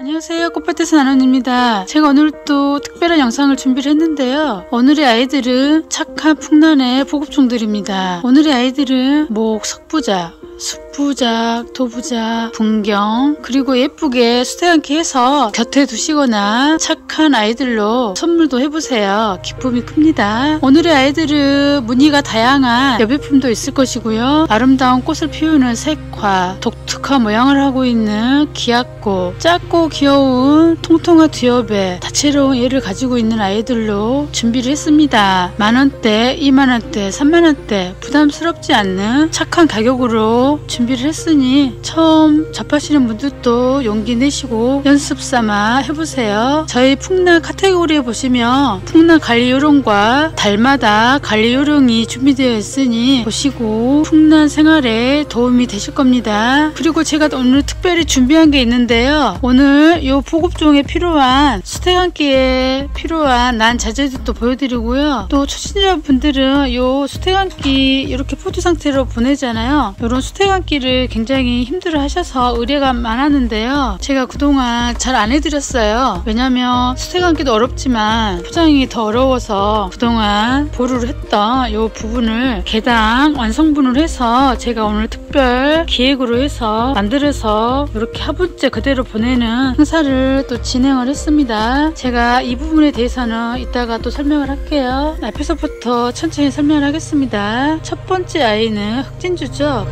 안녕하세요, 꽃밭에서 나눔입니다. 제가 오늘 또 특별한 영상을 준비를 했는데요. 오늘의 아이들은 착한 풍란의 보급종들입니다. 오늘의 아이들은 목, 석부작, 숫부작, 도부작, 분경, 그리고 예쁘게 수태감기 해서 곁에 두시거나 착한 아이들로 선물도 해보세요. 기쁨이 큽니다. 오늘의 아이들은 무늬가 다양한 여배품도 있을 것이고요. 아름다운 꽃을 피우는 색화, 독특한 모양을 하고 있는 기악꽃, 작고 귀여운 통통한 뒤엽에 다채로운 얘를 가지고 있는 아이들로 준비를 했습니다. 만원대, 2만원대, 3만원대 부담스럽지 않는 착한 가격으로 준비를 했으니 처음 접하시는 분들도 용기 내시고 연습 삼아 해보세요. 저희 풍란 카테고리에 보시면 풍란 관리 요령과 달마다 관리 요령이 준비되어 있으니 보시고 풍란 생활에 도움이 되실 겁니다. 그리고 제가 오늘 특별히 준비한 게 있는데요. 오늘 요 보급종에 필요한 수태감기에 필요한 난 자재들도 보여드리고요. 또 초신자분들은 요 수태감기 이렇게 포트 상태로 보내잖아요. 요런 수태감기를 굉장히 힘들어 하셔서 의뢰가 많았는데요. 제가 그동안 잘 안 해드렸어요. 왜냐면 수태감기도 어렵지만 포장이 더 어려워서 그동안 보루를 했던 요 부분을 개당 완성분을 해서 제가 오늘 특별 기획으로 해서 만들어서 이렇게 화분째 그대로 보내는 행사를 또 진행을 했습니다. 제가 이 부분에 대해서는 이따가 또 설명을 할게요. 앞에서부터 천천히 설명을 하겠습니다. 첫 번째 아이는 흑진주죠.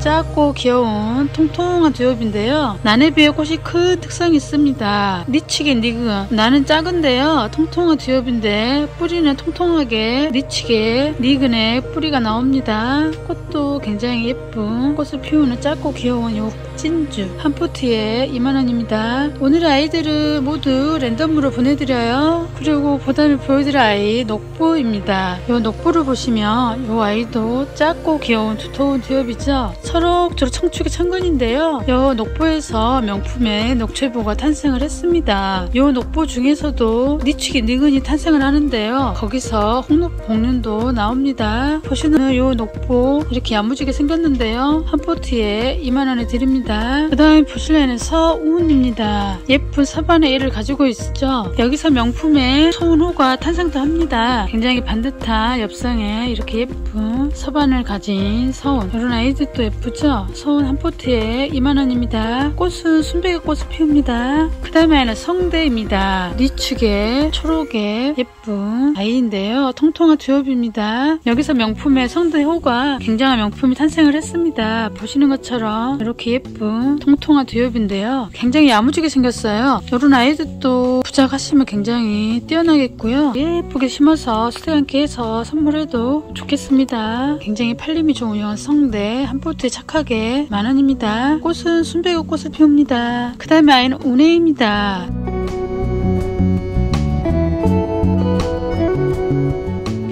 작고 귀여운 통통한 두엽인데요. 나네비의 꽃이 큰 특성이 있습니다. 니치게 니근, 나는 작은데요. 통통한 두엽인데 뿌리는 통통하게 니치게 니근의 뿌리가 나옵니다. 꽃도 굉장히 예쁜 꽃을 피우는 작고 귀여운 요 흑진주 한 포트에 2만원입니다. 오늘의 아이들은 모두 랜덤으로 보내드려요. 그리고 그다음에 보여드릴 아이 녹보입니다. 요 녹보를 보시면 요 아이도 작고 귀여운 두터운 두엽이죠. 초록초록 청축의 천근인데요. 요 녹보에서 명품의 녹최보가 탄생을 했습니다. 요 녹보 중에서도 니치기 니근이 탄생을 하는데요. 거기서 홍록복륜도 나옵니다. 보시는 요 녹보 이렇게 야무지게 생겼는데요. 한 포트에 2만원에 드립니다. 그 다음에 보실 애는 서운입니다. 예쁜 사반의 애를 가지고 있죠. 여기서 명품의 소운호가 탄생도 합니다. 굉장히 반듯한 엽성에 이렇게 예쁜 서반을 가진 서운, 이런 아이들도 예쁘죠? 서운 한 포트에 2만원입니다. 꽃은 순백의 꽃을 피웁니다. 그 다음에는 성대입니다. 니축의 초록의 예쁜 아이인데요. 통통한 두엽입니다. 여기서 명품의 성대호가 굉장한 명품이 탄생을 했습니다. 보시는 것처럼 이렇게 예쁜 통통한 두엽인데요. 굉장히 야무지게 생겼어요. 이런 아이들도 부작하시면 굉장히 뛰어나겠고요. 예쁘게 심어서 수태감기 해서 선물해도 좋겠습니다. 굉장히 팔림이 좋은 성대 한 포트에 착하게 만원입니다. 꽃은 순백의 꽃을 피웁니다. 그 다음에 아이는 운해입니다.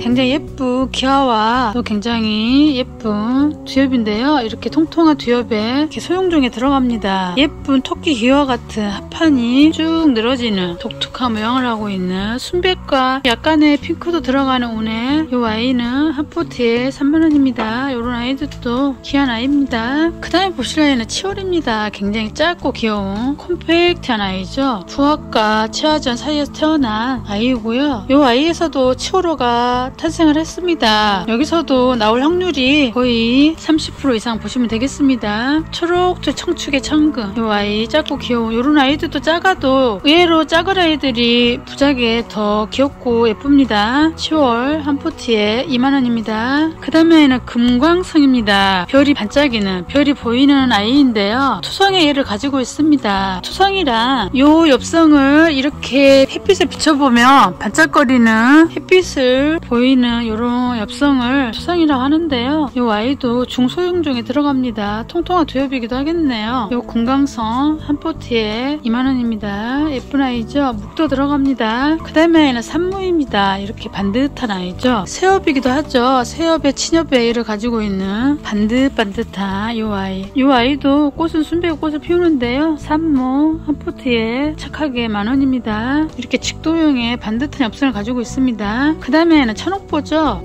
굉장히 예쁜 기와와 또 굉장히 예쁜 두엽인데요. 이렇게 통통한 두엽에 이렇게 소용종에 들어갑니다. 예쁜 토끼 기와 같은 합판이 쭉 늘어지는 독특한 모양을 하고 있는 순백과 약간의 핑크도 들어가는 운해. 이 아이는 한 포트에 3만원입니다. 이런 아이들도 귀한 아이입니다. 그 다음에 보실 아이는 치월입니다. 굉장히 작고 귀여운 콤팩트한 아이죠. 부화과 치화전 사이에서 태어난 아이이고요. 이 아이에서도 치월호가 탄생을 했습니다. 여기서도 나올 확률이 거의 30% 이상 보시면 되겠습니다. 초록초 청축의 천근, 이 아이 작고 귀여운 이런 아이들도 작아도 의외로 작은 아이들이 부작에 더 귀엽고 예쁩니다. 10월 한 포트에 2만원입니다. 그 다음에는 금광성입니다. 별이 반짝이는, 별이 보이는 아이인데요. 투성의 얘를 가지고 있습니다. 투성이란 요 엽성을 이렇게 햇빛에 비춰보면 반짝거리는 햇빛을 보이는 이런 엽성을 투성이라고 하는데요. 이 아이도 중소형종에 들어갑니다. 통통한 두엽이기도 하겠네요. 이 금강성 한 포트에 2만원입니다. 예쁜 아이죠. 묵도 들어갑니다. 그 다음에 아이는 산무입니다. 이렇게 반듯한 아이죠. 새엽이기도 하죠. 새엽의 친엽의 애를 가지고 있는 반듯반듯한 이 아이. 이 아이도 꽃은 순백의 꽃을 피우는데요. 산무 한 포트에 착하게 만원입니다. 이렇게 직도형의 반듯한 엽성을 가지고 있습니다. 그 다음에는 천옥보죠.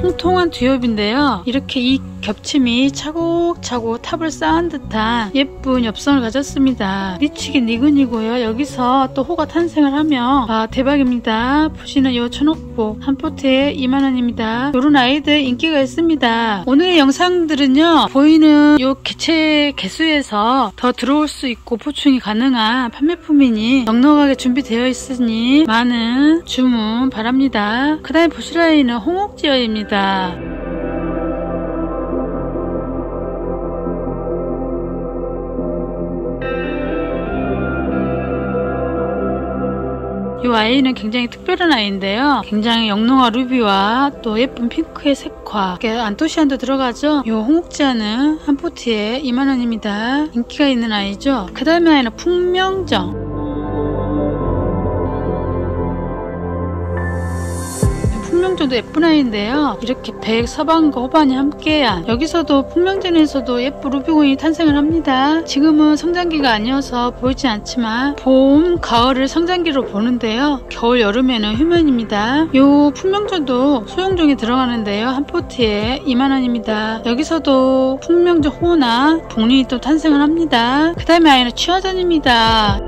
통통한 듀엽인데요. 이렇게 이 겹침이 차곡차곡 탑을 쌓은 듯한 예쁜 엽성을 가졌습니다. 미치게 니근이고요. 여기서 또 호가 탄생을 하며 대박입니다. 보시는 요 천옥복 한 포트에 2만원입니다. 요런 아이들 인기가 있습니다. 오늘의 영상들은요, 보이는 요 개체 개수에서 더 들어올 수 있고 보충이 가능한 판매품이니 넉넉하게 준비되어 있으니 많은 주문 바랍니다. 그 다음에 보실 아이는 홍옥지어입니다. 이 아이는 굉장히 특별한 아이인데요. 굉장히 영롱한 루비와 또 예쁜 핑크의 색화, 안토시안도 들어가죠. 이 홍옥지아는 한 포트에 2만원입니다. 인기가 있는 아이죠. 그 다음에 아이는 풍명정. 풍명정도 예쁜 아이인데요. 이렇게 백, 서반과 호반이 함께한, 여기서도 풍명전에서도 예쁜 루비공이 탄생을 합니다. 지금은 성장기가 아니어서 보이지 않지만 봄, 가을을 성장기로 보는데요. 겨울, 여름에는 휴면입니다. 요 풍명전도 소형종이 들어가는데요. 한 포트에 2만원입니다. 여기서도 풍명전 호나 복륜이 또 탄생을 합니다. 그 다음에 아이는 취화전입니다.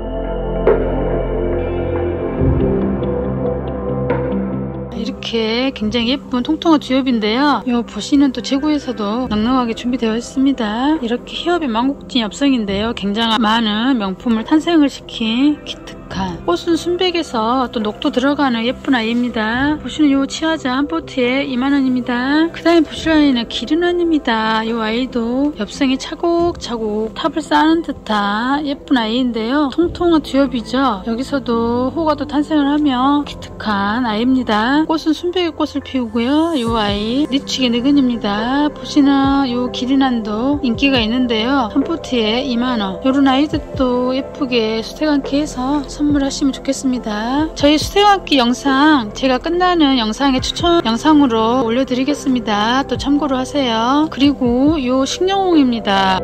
이렇게 굉장히 예쁜 통통한 듀엽인데요. 요 보시는 또 재구에서도 넉넉하게 준비되어 있습니다. 이렇게 히업의 망국진 엽성인데요. 굉장히 많은 명품을 탄생을 시킨 기특한 꽃은 순백에서 또 녹도 들어가는 예쁜 아이입니다. 보시는 요 치아자 한 포트에 2만원입니다. 그 다음에 보실 아이는 기른원입니다. 요 아이도 엽성이 차곡차곡 탑을 쌓는 듯한 예쁜 아이인데요. 통통한 듀엽이죠. 여기서도 호가 또 탄생을 하며 기특한 아이입니다. 꽃은 순백의 꽃을 피우고요. 요 아이 니치게 느근입니다. 보시는 요 기린안도 인기가 있는데요. 한 포트에 2만원. 요런 아이들도 예쁘게 수색안기 해서 선물하시면 좋겠습니다. 저희 수색안기 영상 제가 끝나는 영상에 추천 영상으로 올려드리겠습니다. 또 참고로 하세요. 그리고 요 식령홍입니다.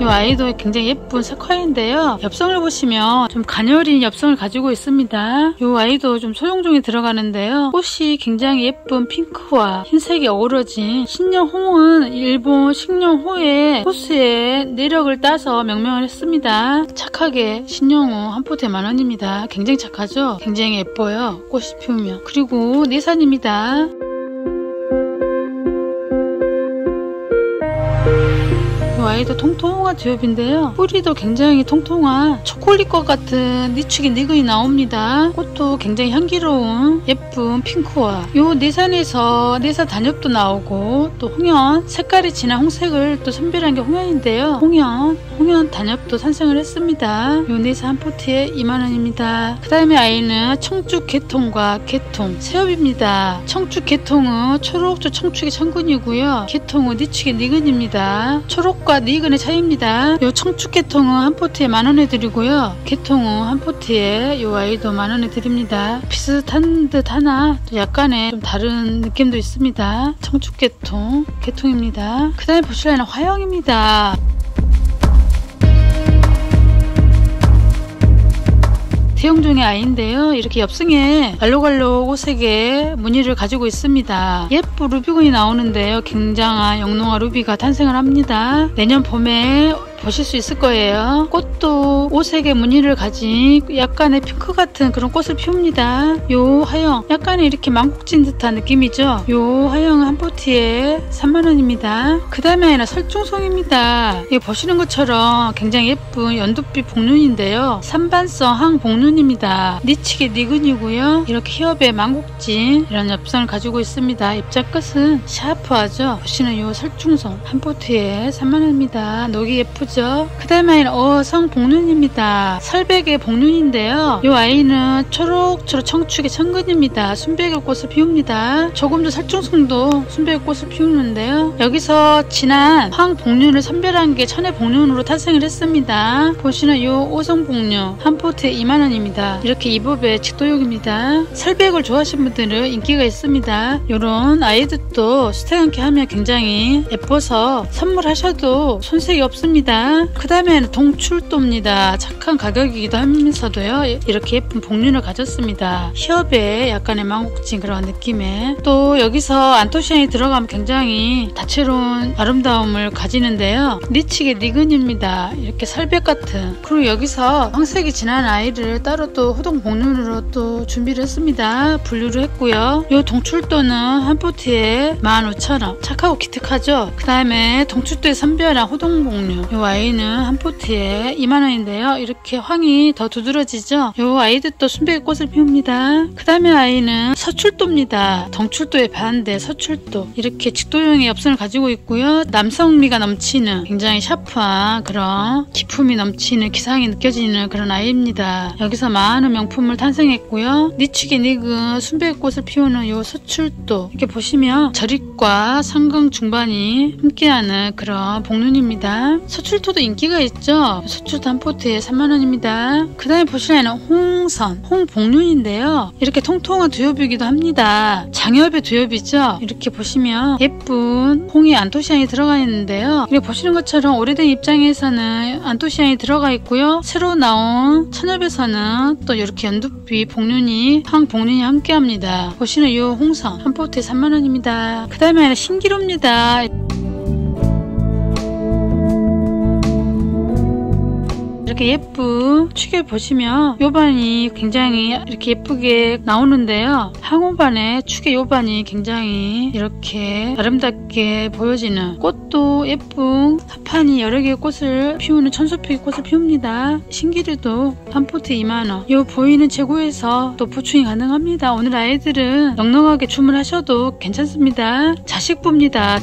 이 아이도 굉장히 예쁜 색화인데요. 엽성을 보시면 좀 가녀린 엽성을 가지고 있습니다. 이 아이도 좀 소형종이 들어가는데요. 꽃이 굉장히 예쁜 핑크와 흰색이 어우러진 신령홍은 일본 식령호의 호수의 내력을 따서 명명을 했습니다. 착하게 신령호 한 포트에 10,000원입니다. 굉장히 착하죠? 굉장히 예뻐요. 꽃이 피우면. 그리고 내산입니다. 이 아이도 통통한 듀엽인데요. 뿌리도 굉장히 통통한 초콜릿과 같은 니축이 니근이 나옵니다. 꽃도 굉장히 향기로운 예쁜 핑크와 요 내산에서 내산 단엽도 나오고 또 홍연 색깔이 진한 홍색을 또 선별한 게 홍연인데요. 홍연 단엽도 산생을 했습니다. 요 내산 한 포트에 2만원입니다. 그 다음에 아이는 청축 개통과 개통 새엽입니다. 청축 개통은 초록초 청축이 천근이고요. 개통은 니축이 니근입니다. 초록과 니근의 차이입니다. 요 청축 개통은 한 포트에 10,000원에 드리고요. 개통은 한 포트에 요 아이도 10,000원에 드립니다. 비슷한 듯 하나 또 약간의 좀 다른 느낌도 있습니다. 청축 개통입니다. 그 다음에 보실 아이는 화영입니다. 대형종의 아이인데요. 이렇게 엽성에 알록알록 옷색의 무늬를 가지고 있습니다. 예쁜 루비군이 나오는데요. 굉장한 영롱한 루비가 탄생을 합니다. 내년 봄에 보실 수 있을 거예요. 꽃도 오색의 무늬를 가진 약간의 핑크 같은 그런 꽃을 피웁니다. 요 화형 약간의 이렇게 망국진 듯한 느낌이죠. 요 화형은 한 포트에 3만원입니다. 그 다음에 아이는 설중송입니다. 이거 보시는 것처럼 굉장히 예쁜 연두빛 복륜인데요. 산반성 항복륜입니다. 니치게 니근이고요. 이렇게 히업의 망국진 이런 엽성을 가지고 있습니다. 입자 끝은 샤프하죠. 보시는 요 설중송 한 포트에 3만원입니다. 녹이 예쁘죠. 그 다음에 아이는 어성 복륜입니다. 설백의 복륜인데요. 이 아이는 초록초록 청축의 천근입니다. 순백의 꽃을 피웁니다. 조금 더 설중송도 순백의 꽃을 피우는데요. 여기서 진한 황복륜을 선별한 게 천의 복륜으로 탄생을 했습니다. 보시는 이 오성 복륜 한 포트에 2만원입니다. 이렇게 이법의 직도육입니다. 설백을 좋아하시는 분들은 인기가 있습니다. 이런 아이들도 수태감기 하면 굉장히 예뻐서 선물하셔도 손색이 없습니다. 좋습니다. 그 다음에는 동출도입니다. 착한 가격이기도 하면서도요, 이렇게 예쁜 복륜을 가졌습니다. 히업에 약간의 망국진 그런 느낌에, 또 여기서 안토시아닌이 들어가면 굉장히 다채로운 아름다움을 가지는데요. 니치게 니근입니다. 이렇게 살백 같은. 그리고 여기서 황색이 진한 아이를 따로 또 호동 복륜으로 또 준비를 했습니다. 분류를 했고요. 요 동출도는 한 포트에 15,000원. 착하고 기특하죠. 그 다음에 동출도의 선별한 호동 복륜, 요 아이는 한 포트에 2만원인데요 이렇게 황이 더 두드러지죠. 요 아이도 순백의 꽃을 피웁니다. 그 다음에 아이는 서출도입니다. 동출도의 반대 서출도. 이렇게 직도형의 엽선을 가지고 있고요. 남성미가 넘치는 굉장히 샤프한 그런 기품이 넘치는 기상이 느껴지는 그런 아이입니다. 여기서 많은 명품을 탄생했고요. 니치게 닉은 순백의 꽃을 피우는 요 서출도, 이렇게 보시면 절입과 상강 중반이 함께하는 그런 복륜입니다. 서출도도 인기가 있죠. 서출도 한 포트에 3만원입니다. 그 다음에 보시면 홍선, 홍복륜인데요. 이렇게 통통한 두엽이기도 합니다. 장엽의 두엽이죠. 이렇게 보시면 예쁜 홍이 안토시아닌이 들어가 있는데요. 이렇게 보시는 것처럼 오래된 입장에서는 안토시아닌이 들어가 있고요. 새로 나온 천엽에서는 또 이렇게 연두빛 복륜이, 황복륜이 함께합니다. 보시는 이 홍선 한 포트에 3만원입니다. 그 다음에 신기루입니다. 이렇게 예쁜 축에 보시면 요반이 굉장히 이렇게 예쁘게 나오는데요. 항오반의 축의 요반이 굉장히 이렇게 아름답게 보여지는, 꽃도 예쁜 사판이 여러 개의 꽃을 피우는 천수표의 꽃을 피웁니다. 신기루도 한 포트 2만원. 요 보이는 재고에서 또 보충이 가능합니다. 오늘 아이들은 넉넉하게 주문하셔도 괜찮습니다. 자식부입니다.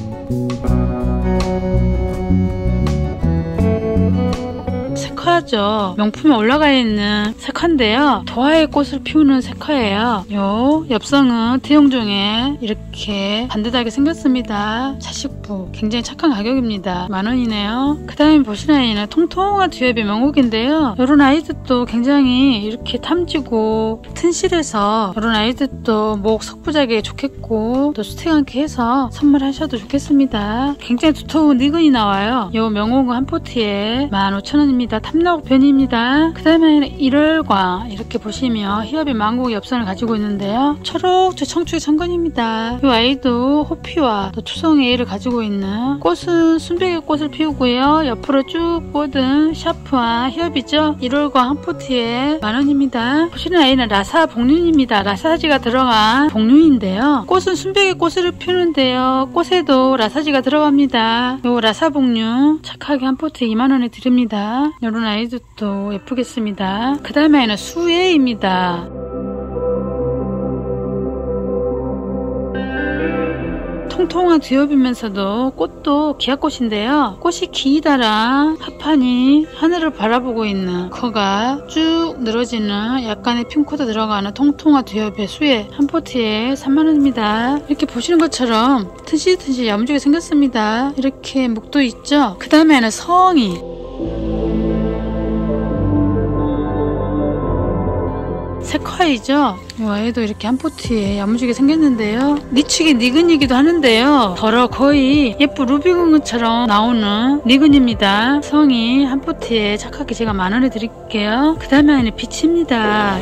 색화죠. 명품에 올라가 있는 색화인데요. 도화의 꽃을 피우는 색화예요. 요 엽성은 대용종에 이렇게 반듯하게 생겼습니다. 자식부 굉장히 착한 가격입니다. 만원이네요. 그 다음에 보시는 아이는 통통한 뒤엽의 명옥인데요. 요런 아이들도 굉장히 이렇게 탐지고 튼실해서 요런 아이들도 목 석부작에 좋겠고 또 수특하게 해서 선물하셔도 좋겠습니다. 굉장히 두터운 니근이 나와요. 요 명옥은 한 포트에 15,000원입니다. 탐나옥 변입니다. 그 다음에 1월광, 이렇게 보시면 히업의 망국의 엽선을 가지고 있는데요. 초록초 청축의 천건입니다. 이 아이도 호피와 또 추성의 애를 가지고 있는, 꽃은 순백의 꽃을 피우고요. 옆으로 쭉 뻗은 샤프한 히업이죠. 1월광 한 포트에 만원입니다. 보시는 아이는 라사 복륜입니다. 라사지가 들어간 복륜인데요. 꽃은 순백의 꽃을 피우는데요. 꽃에도 라사지가 들어갑니다. 요 라사 복륜 착하게 한 포트에 2만원에 드립니다. 이런 아이들도 예쁘겠습니다. 그 다음에 아이는 수혜입니다. 통통한 두엽이면서도 꽃도 기아꽃인데요. 꽃이 기다란 하판이 하늘을 바라보고 있는, 거가 쭉 늘어지는 약간의 핑크도 들어가는 통통한 두엽의 수혜 한 포트에 3만원입니다. 이렇게 보시는 것처럼 튼실튼실 야무지게 생겼습니다. 이렇게 목도 있죠. 그 다음에는 성이, 색화이죠. 이 아이도 이렇게 한 포트에 야무지게 생겼는데요. 니치게 니근이기도 하는데요. 더러 거의 예쁜 루비공처럼 나오는 니근입니다. 성이 한 포트에 착하게 제가 만원에 드릴게요. 그 다음에 빛입니다.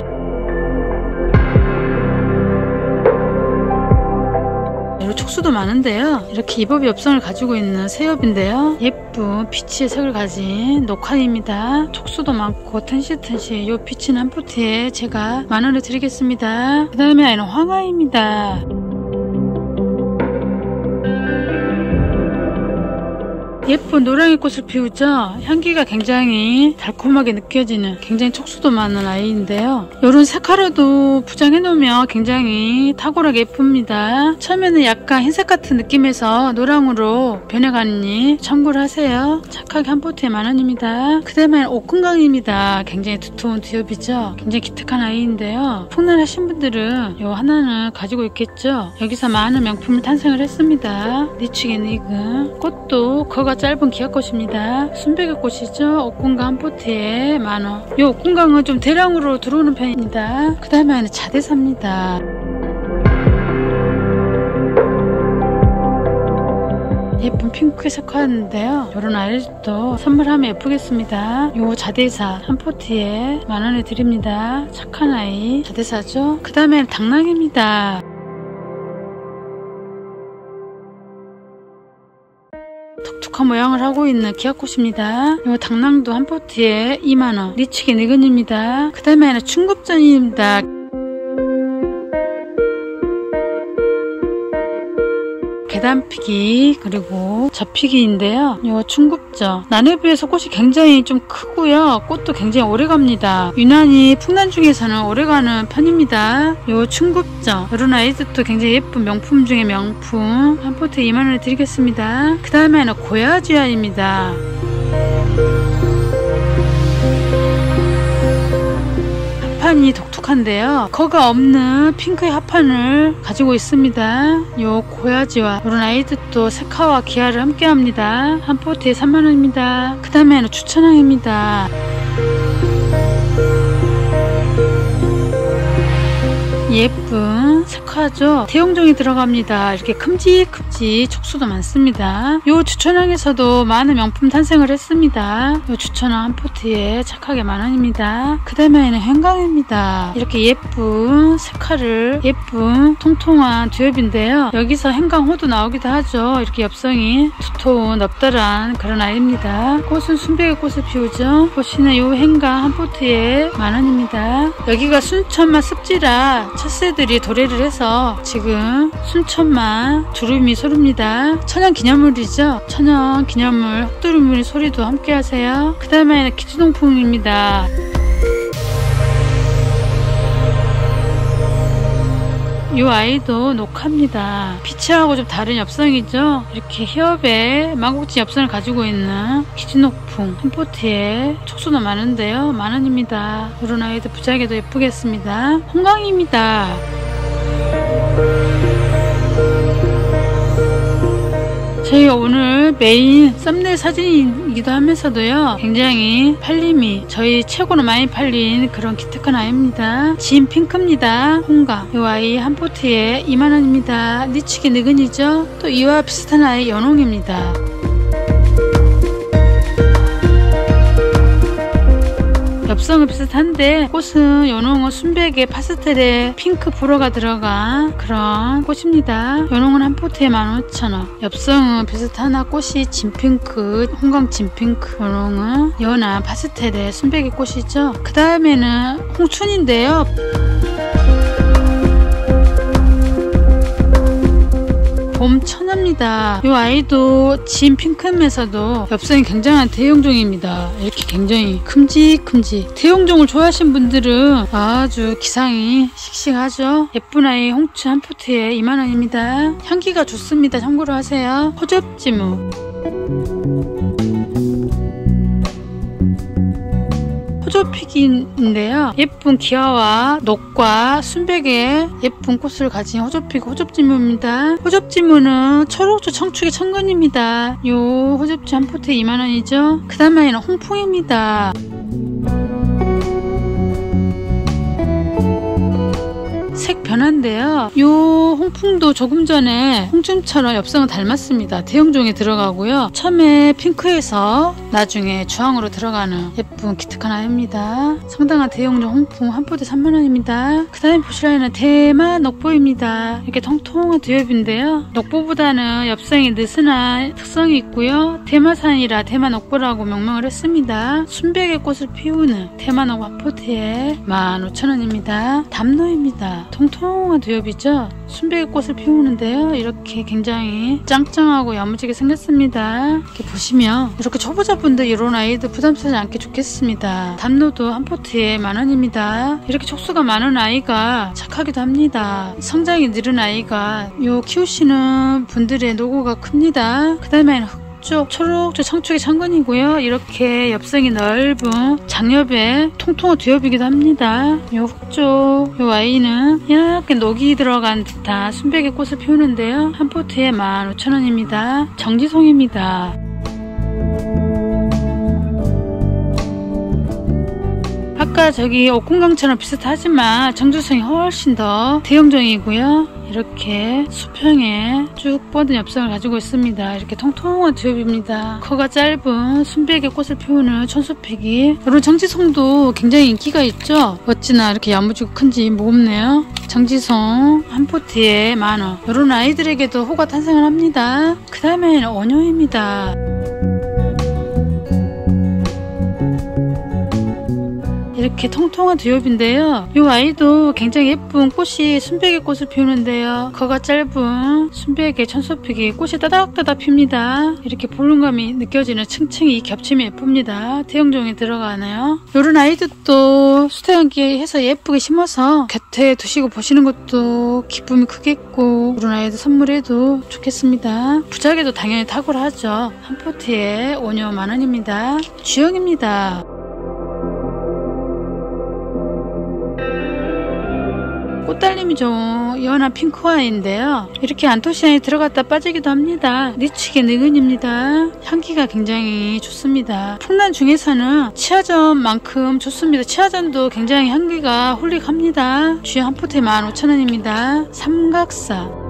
촉수도 많은데요. 이렇게 이법이 엽선을 가지고 있는 새엽인데요. 예쁜 피치의 색을 가진 녹화입니다. 촉수도 많고 튼실튼실. 요 피치는 한 포트에 제가 만원에 드리겠습니다. 그 다음에 아이는 황화입니다. 예쁜 노랑이 꽃을 피우죠. 향기가 굉장히 달콤하게 느껴지는 굉장히 촉수도 많은 아이인데요. 이런 색깔로도 부장해 놓으면 굉장히 탁월하게 예쁩니다. 처음에는 약간 흰색 같은 느낌에서 노랑으로 변해가니 참고를 하세요. 착하게 한 포트에 만원입니다. 그 다음에 옥금강입니다. 굉장히 두터운 두엽이죠. 굉장히 기특한 아이인데요. 풍란하신 분들은 요 하나는 가지고 있겠죠. 여기서 많은 명품을 탄생을 했습니다. 니치게 니근 꽃도 거가 짧은 기아꽃입니다. 순백의 꽃이죠. 옥궁강 한 포트에 만원. 이 옥궁강은 좀 대량으로 들어오는 편입니다. 그 다음에는 자대사입니다. 예쁜 핑크 색화인데요. 이런 아이들도 선물하면 예쁘겠습니다. 요 자대사 한 포트에 10,000원에 드립니다. 착한 아이 자대사죠. 그 다음에 당랑입니다. 톡톡한 모양을 하고 있는 기아꽃입니다. 요 당랑도 한 포트에 20,000원. 리치기 네근입니다. 그 다음에는 충급전입니다. 계단피기 그리고 접피기인데요. 요 충급저 난에 비해서 꽃이 굉장히 좀 크고요. 꽃도 굉장히 오래갑니다. 유난히 풍란 중에서는 오래가는 편입니다. 요 충급저 이런 아이들도 굉장히 예쁜 명품 중에 명품. 한 포트에 20,000원에 드리겠습니다. 그 다음에는 고야지안입니다. 합판이 독특한데요. 거가 없는 핑크의 합판을 가지고 있습니다. 요 고야지와 이런 아이들도 색화와 기아를 함께 합니다. 한 포트에 30,000원입니다. 그 다음에는 추천항입니다. 예쁜 색화죠. 대용종이 들어갑니다. 이렇게 큼직큼직 촉수도 많습니다. 요 주천항에서도 많은 명품 탄생을 했습니다. 요 주천항 한 포트에 착하게 10,000원입니다. 그 다음에는 행강입니다. 이렇게 예쁜 색화를 예쁜 통통한 듀엽인데요. 여기서 행강호도 나오기도 하죠. 이렇게 엽성이 두터운 넙다란 그런 아이입니다. 꽃은 순백의 꽃을 피우죠. 보시는 요 행강 한 포트에 10,000원입니다. 여기가 순천만 습지라 첫새들이 도래를 해서 지금 순천만 두루미 소리입니다. 천연기념물이죠. 천연기념물 흑두루미 소리도 함께 하세요. 그 다음에는 기주동풍입니다. 이 아이도 녹합니다. 피치하고 좀 다른 엽성이죠. 이렇게 히업에 망국지 엽성을 가지고 있는 기주녹풍 한 포트에 촉수도 많은데요. 10,000원입니다. 이런 아이도 부작에도 예쁘겠습니다. 홍강입니다. 저희가 오늘 메인 썸네일 사진이기도 하면서도요, 굉장히 팔림이 저희 최고로 많이 팔린 그런 기특한 아이입니다. 진 핑크입니다. 홍강. 이 아이 한 포트에 20,000원입니다. 리치기 느근이죠. 또 이와 비슷한 아이 연홍입니다. 엽성은 비슷한데 꽃은 연홍은 순백에 파스텔에 핑크 보러가 들어간 그런 꽃입니다. 연홍은 한 포트에 15,000원. 엽성은 비슷하나 꽃이 진핑크, 홍강 진핑크. 연홍은 연한 파스텔에 순백의 꽃이죠. 그 다음에는 홍춘인데요. 봄천합니다. 이 아이도 진 핑크면서도 엽성이 굉장한 대용종입니다. 이렇게 굉장히 큼직큼직. 대용종을 좋아하시는 분들은 아주 기상이 씩씩하죠. 예쁜 아이 홍추 한 포트에 20,000원입니다. 향기가 좋습니다. 참고로 하세요. 호접지무. 호접픽인데요. 예쁜 기아와 녹과 순백의 예쁜 꽃을 가진 호접픽 호접지무입니다. 호접지무는 초록초 청축의 천근입니다. 요 호접지 한 포트에 20,000원이죠. 그 다음에는 홍풍입니다. 색 변화인데요. 요 홍풍도 조금 전에 홍춤처럼 엽성을 닮았습니다. 대용종에 들어가고요. 처음에 핑크에서 나중에 주황으로 들어가는 예쁜 기특한 아이입니다. 상당한 대용종 홍풍 한 포트에 30,000원입니다. 그 다음에 보실 아이는 대마 녹보입니다. 이렇게 통통한 듀엽인데요. 녹보보다는 엽성이 느슨한 특성이 있고요. 대마산이라 대마 녹보라고 명명을 했습니다. 순백의 꽃을 피우는 대마 녹보 한 포트에 15,000원입니다. 담노입니다. 통통한 듀엽이죠. 순백의 꽃을 피우는데요. 이렇게 굉장히 짱짱하고 야무지게 생겼습니다. 이렇게 보시면 이렇게 초보자분들 이런 아이들 부담스럽지 않게 좋겠습니다. 담노도 한 포트에 10,000원입니다. 이렇게 촉수가 많은 아이가 착하기도 합니다. 성장이 느린 아이가 요 키우시는 분들의 노고가 큽니다. 그 다음에는 초록초 청축의 창근이고요. 이렇게 엽성이 넓은 장엽의 통통한 듀엽이기도 합니다. 요 흑쪽 요 아이는 약간 녹이 들어간 듯한 순백의 꽃을 피우는데요. 한 포트에 15,000원입니다. 정지송입니다. 아까 저기 옥궁강처럼 비슷하지만 정주성이 훨씬 더 대형종이고요. 이렇게 수평에 쭉 뻗은 엽성을 가지고 있습니다. 이렇게 통통한 듀엽입니다. 커가 짧은 순백의 꽃을 피우는 천수픽이, 이런 정지송도 굉장히 인기가 있죠. 어찌나 이렇게 야무지고 큰지 무겁네요. 정지송 한 포트에 10,000원. 이런 아이들에게도 호가 탄생을 합니다. 그 다음에는 원효입니다. 이렇게 통통한 듀엽인데요. 이 아이도 굉장히 예쁜 꽃이 순백의 꽃을 피우는데요. 거가 짧은 순백의 천소픽이 꽃이 따닥따닥 핍니다. 이렇게 볼륨감이 느껴지는 층층이 겹침이 예쁩니다. 대형종에 들어가네요. 이런 아이들도 수태감기 해서 예쁘게 심어서 곁에 두시고 보시는 것도 기쁨이 크겠고, 이런 아이들 선물해도 좋겠습니다. 부작에도 당연히 탁월하죠. 한 포트에 50,000원입니다. 주영입니다. 꽃달림이 좋은 연한 핑크와인인데요. 이렇게 안토시아에 들어갔다 빠지기도 합니다. 니치게 느근입니다. 향기가 굉장히 좋습니다. 풍란 중에서는 치아전만큼 좋습니다. 치아전도 굉장히 향기가 홀릭합니다. 주영 한 포트에 15,000원입니다. 삼각사.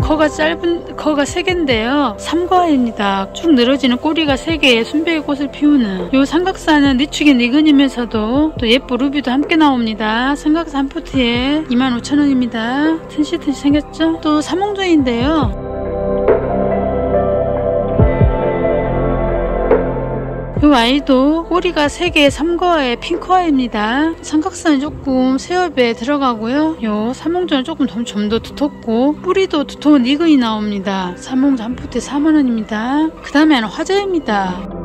커가 3개인데요. 삼과입니다. 쭉 늘어지는 꼬리가 3개의 순백의 꽃을 피우는 이 삼각사는 니축의 니근이면서도 또 예쁜 루비도 함께 나옵니다. 삼각사 한 포트에 25,000원입니다. 튼실튼실 생겼죠? 또 삼홍종인데요. 이 아이도 꼬리가 3개의 삼거의 핑크와입니다. 삼각사는 조금 세엽에 들어가고요. 요 삼홍전은 조금 좀 더 두텁고 뿌리도 두터운 니근이 나옵니다. 삼홍전 한 포트에 40,000원입니다. 그 다음에는 화재입니다.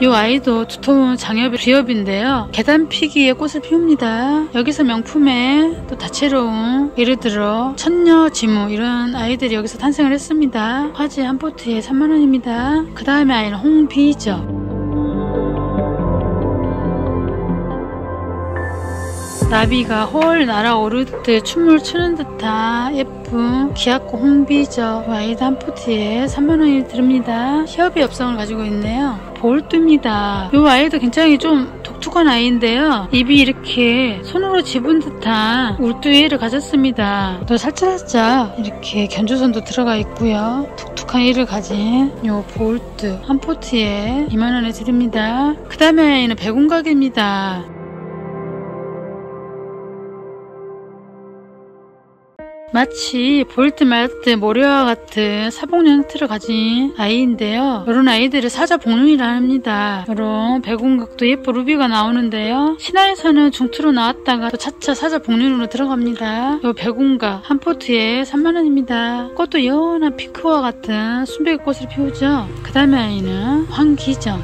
이 아이도 두터운 장엽의 듀엽인데요. 계단피기의 꽃을 피웁니다. 여기서 명품에 또 다채로운, 예를 들어 천녀, 지무 이런 아이들이 여기서 탄생을 했습니다. 화재 한 포트에 30,000원입니다. 그 다음에 아이는 홍비죠. 나비가 헐 날아오르듯 춤을 추는 듯한 예쁜 귀엽고 홍비죠. 아이도 한 포트에 30,000원이 들습니다. 히어비 엽성을 가지고 있네요. 볼뚜입니다. 이 아이도 굉장히 좀 독특한 아이인데요. 입이 이렇게 손으로 집은 듯한 울뚜이를 가졌습니다. 또 살짝살짝 이렇게 견조선도 들어가 있고요. 독특한 이를 가진 이 볼뚜 한 포트에 20,000원에 드립니다. 그 다음에 아이는 백운각입니다. 마치 볼트 말트 모래와 같은 사복령 형태를 가진 아이인데요. 이런 아이들을 사자복륜이라 합니다. 이런 백운각도 예쁜 루비가 나오는데요. 신화에서는 중투로 나왔다가 또 차차 사자복륜으로 들어갑니다. 이 백운각 한 포트에 30,000원입니다. 꽃도 연한 핑크와 같은 순백의 꽃을 피우죠. 그 다음에 아이는 황기정.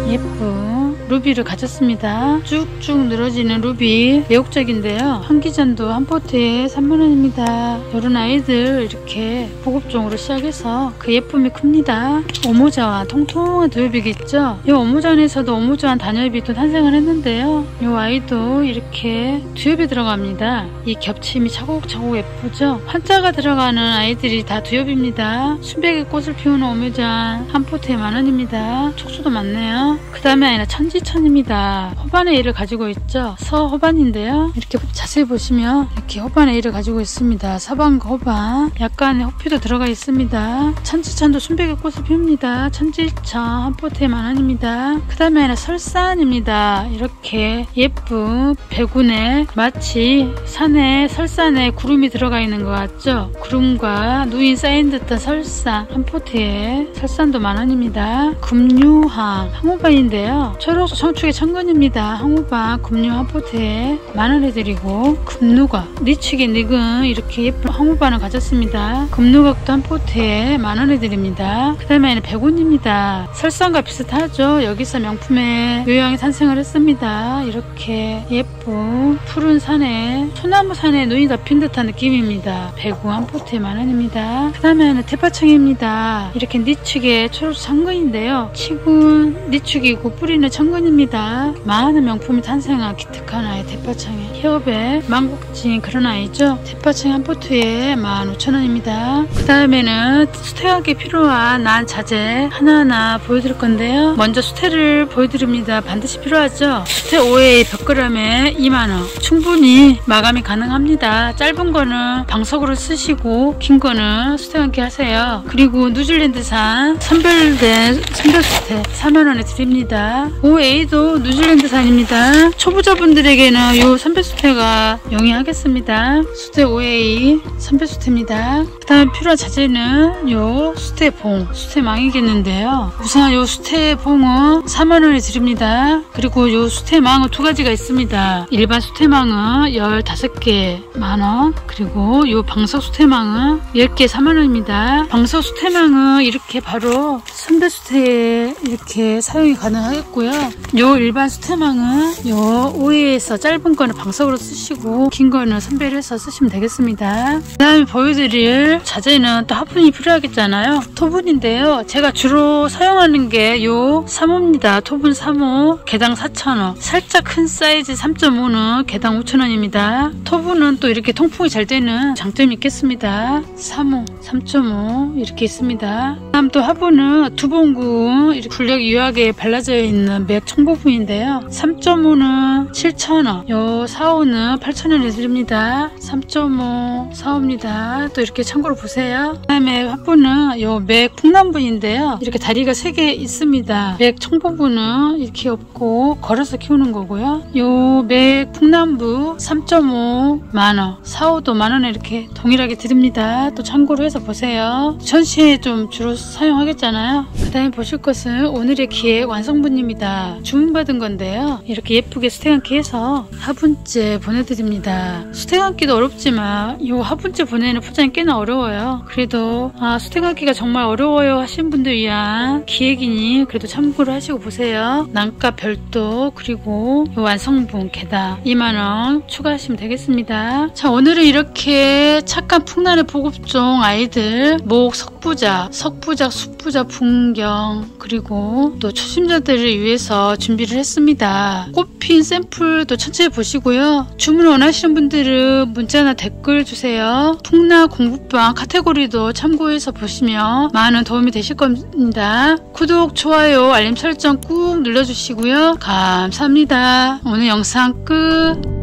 예쁜 루비를 가졌습니다. 쭉쭉 늘어지는 루비 매혹적인데요. 한기전도 한 포트에 30,000원입니다. 이런 아이들 이렇게 보급종으로 시작해서 그 예쁨이 큽니다. 오모자와 통통한 듀엽이겠죠. 이 오모전에서도 오모자한 단엽이 또 탄생을 했는데요. 이 아이도 이렇게 듀엽이 들어갑니다. 이 겹침이 차곡차곡 예쁘죠. 한자가 들어가는 아이들이 다 듀엽입니다. 순백의 꽃을 피우는 오모전 한 포트에 10,000원입니다. 촉수도 많네요. 그 다음에 아이는 천지천입니다. 호반의 일을 가지고 있죠. 서호반인데요. 이렇게 자세히 보시면 이렇게 호반의 일을 가지고 있습니다. 서반과 호반, 약간의 호피도 들어가 있습니다. 천지천도 순백의 꽃을 피웁니다. 천지천 한 포트에 10,000원입니다. 그 다음에는 설산입니다. 이렇게 예쁜 백운에 마치 산에 설산에 구름이 들어가 있는 것 같죠. 구름과 누이 쌓인 듯한 설산 한 포트에 설산도 10,000원입니다. 금류항 항호반인데요. 초록 청축의 천근입니다. 항우박 금류 한 포트에 10,000원에 드리고, 금누각 니치게 닉은 이렇게 예쁜 항우반을 가졌습니다. 금누각도 한 포트에 10,000원에 드립니다. 그 다음에는 백운입니다. 설산과 비슷하죠. 여기서 명품의 요양이 탄생을 했습니다. 이렇게 예쁜 그리고 푸른 산에 소나무 산에 눈이 덮인 듯한 느낌입니다. 배구 한 포트에 10,000원입니다. 그 다음에는 대파청입니다. 이렇게 니축의 초록 청근인데요. 치군 니축이고 뿌리는 청근입니다. 많은 명품이 탄생한 기특한 아이 대파청에 히어백 망국진 그런 아이죠. 대파청 한 포트에 15,000원입니다. 그 다음에는 수태하기 필요한 난 자재 하나하나 보여드릴 건데요. 먼저 수태를 보여드립니다. 반드시 필요하죠. 수태 5A 100g에 2만원. 충분히 마감이 가능합니다. 짧은 거는 방석으로 쓰시고 긴 거는 수태감기 하세요. 그리고 뉴질랜드산 선별된 선별수태 4만원에 드립니다. 5A도 뉴질랜드산입니다. 초보자분들에게는 이 선별수태가 용이하겠습니다. 수태 5A 선별수태입니다. 그 다음 필요한 자재는 요 수태봉, 수태망이겠는데요. 우선 요 수태봉은 4만원에 드립니다. 그리고 요 수태망은 두 가지가 있습니다. 일반 수태망은 15개 만원, 그리고 요 방석 수태망은 10개 4만원입니다. 방석 수태망은 이렇게 바로 선별수태에 이렇게 사용이 가능하겠고요. 요 일반 수태망은 요 5A에서 짧은 거는 방석으로 쓰시고 긴 거는 선별해서 쓰시면 되겠습니다. 그 다음에 보여드릴 자재는 또 화분이 필요하겠잖아요. 토분인데요. 제가 주로 사용하는 게 요 3호입니다. 토분 3호 개당 4,000원. 살짝 큰 사이즈 3.5는 개당 5,000원입니다. 토분은 또 이렇게 통풍이 잘 되는 장점이 있겠습니다. 3호, 3.5 이렇게 있습니다. 다음 또 화분은 두봉구 이렇게 굴력 유하게 발라져 있는 맥 청보분인데요. 3.5는 7,000원, 요 4호는 8,000원에 드립니다. 3.5, 4호입니다. 또 이렇게 참고로 보세요. 그 다음에 화분은 요 맥 풍남분인데요. 이렇게 다리가 3개 있습니다. 맥 청보분은 이렇게 없고 걸어서 키우는 거고요. 요 맥 풍남부 3.5 만원, 4호도 만원에 이렇게 동일하게 드립니다. 또 참고로 해서 보세요. 전시에 좀 주로 사용하겠잖아요. 그 다음에 보실 것은 오늘의 기획 완성분입니다. 주문받은 건데요. 이렇게 예쁘게 수태감기 해서 화분째 보내드립니다. 수태감기도 어렵지만 이 화분째 보내는 포장이 꽤나 어려워요. 그래도 수태감기가 정말 어려워요 하신 분들 위한 기획이니 그래도 참고로 하시고 보세요. 난가 별도 그리고 이 완성분 개당 2만원 추가하시면 되겠습니다. 자, 오늘은 이렇게 착한 풍란의 보급종 아이들 목 석부작, 숫부작 풍경 그리고 또 초심자들을 위해서 준비를 했습니다. 꽃핀 샘플도 천천히 보시고요. 주문 원하시는 분들은 문자나 댓글 주세요. 풍란 공부방 카테고리도 참고해서 보시면 많은 도움이 되실 겁니다. 구독, 좋아요, 알림 설정 꾹 눌러주시고요. 감사합니다. 오늘 영상 끝.